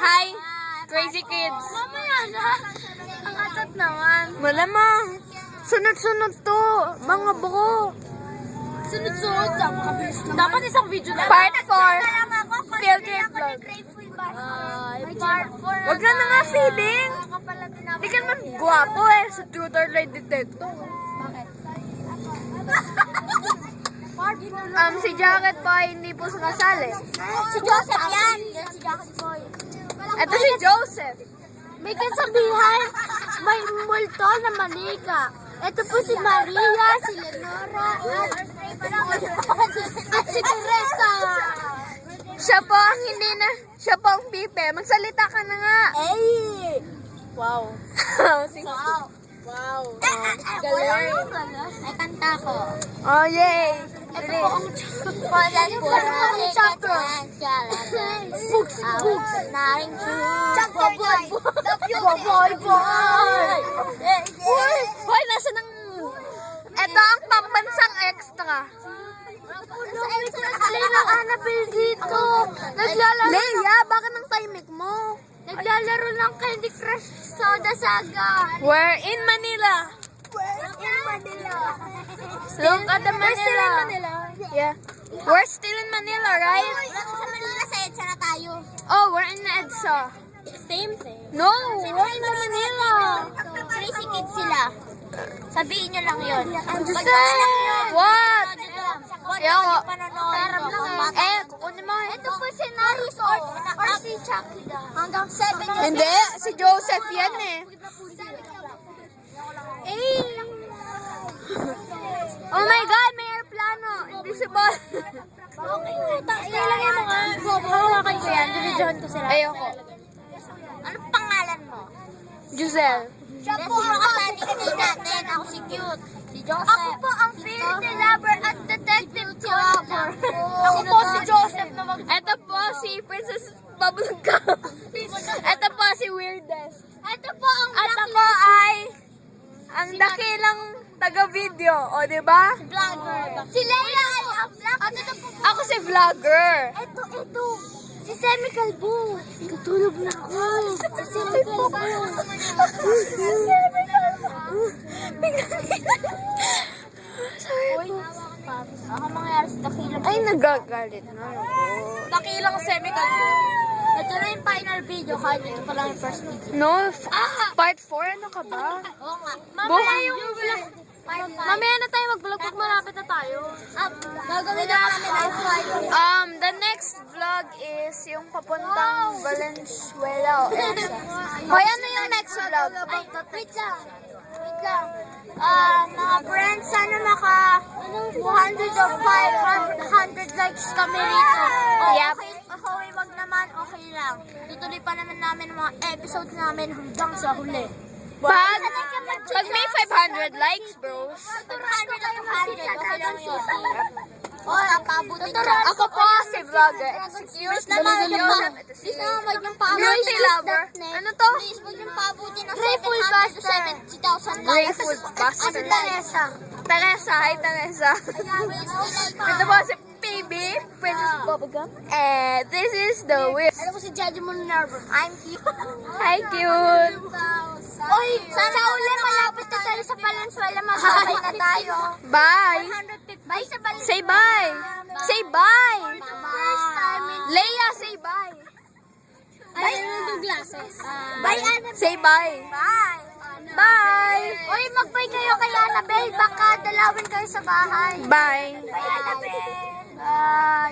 Hi, crazy kids. Mamaya na. Ang atat naman. Malamang. Sunod-sunod to. Mga bro. Sunod-sunod sa makabilis naman. Dapat isang video na. Part 4. Field trip vlog. Part 4. Wag na nga feeling. Hindi ka naman guwapo eh. Sa tutor lie detector. Bakit? Si Jacket po ay hindi po sumasali. Si Joseph yan. Si Joseph Boy. Ito si Joseph. May kasabihan, may multo na malika. Ito po si Maria, si Lenora, at si Teresa. Siya po ang hindi na, siya po ang pipe. Magsalita ka na nga. Ay! Wow. Wow. Wow. Galing. Ay, kanta ko. Oh, yay. Ito po ang chapter. Books. Naring chapter 9. Uy, hoy, nasa nang... Ito ang pambansang extra. Lena Annabelle dito. Naglalaro. Leia, baka ng timing mo. Naglalaro ng Candy Crush Soda Saga. We're in Manila. In Manila. Look at the Manila. Yeah. We're still in Manila, right? Sa Manila, sa EDSA na tayo. Oh, we're in EDSA. Same. No, we're in Manila. Crazy kids sila. Sabihin nyo lang yun. Just what? Yan ko. Kukunin mo. Ito po si Naruto or si Chucky da. Hanggang 7 years. Hindi, si Joseph yan eh. Oh my God, may airplano. Invisible. Ilagay mo nga. Hawakan ko yan. Dividyohan ko sila. Ayoko. Anong pangalan mo? Giselle. Siya po ang kasali natin. Ako si Cute. Si Joseph. Ako po ang field lover at detective lover. Ako po si Joseph na Ito po si Princess Babulga. Ito po si Weirdest. Ito po ang At ako ay ang dakilang taga-video. O, diba? vlogger. Si Leia ay ang vlogger. Ako si vlogger. Ito. Si Semi Calbo. Tutulog na ako. Si Semi Calbo. Sorry po. Ako mangyayari sa dakilang. Ay, nagagalit na ako. Dakilang Semi Calbo. Ito na yung final video. Kahit ito pa lang yung first video. No, part 4, ano ka ba? Oo nga. Mamaya yung vlog. Mamaya na tayo mag-vlog pag malapit na tayo. Gagawin na namin ang Friday. The next vlog is yung papuntang Valenzuela. Hoy, ano yung next vlog? Wait lang. Mga friends, sana maka 200 or 500 likes kami rito. Yep. Okay, wag naman, okay lang. Tutuloy pa naman namin ang mga episodes namin hanggang sa huli. Pag may 500 likes, bros. 200 okay lang yun. Papabutin ka. Ako po si vlogger. Excuse naman me. yung please naman wag yung paabutin. Beauty lover. Ano to? Please, wag yung paabutin ng Grateful 770,000 likes. Grateful Ano Buster. Teresa? Teresa, hi Teresa. Ito po si PB, Princess Bubblegum. And this is the whip. Ano ko si Judgment Nervous? I'm cute. Hi, cute. Oy, sa uli malapit na tayo sa Valenzuela. Magsabay na tayo. Bye. 150. Bye sa Valenzuela. Say bye. Say bye. First time in... Leia, say bye. Bye, ano glasses? Bye, Annabelle. Say bye. Bye. Bye. Oy, mag-bye kayo kay Annabelle. Baka dalawin kayo sa bahay. Bye. Bye, Annabelle. Bye.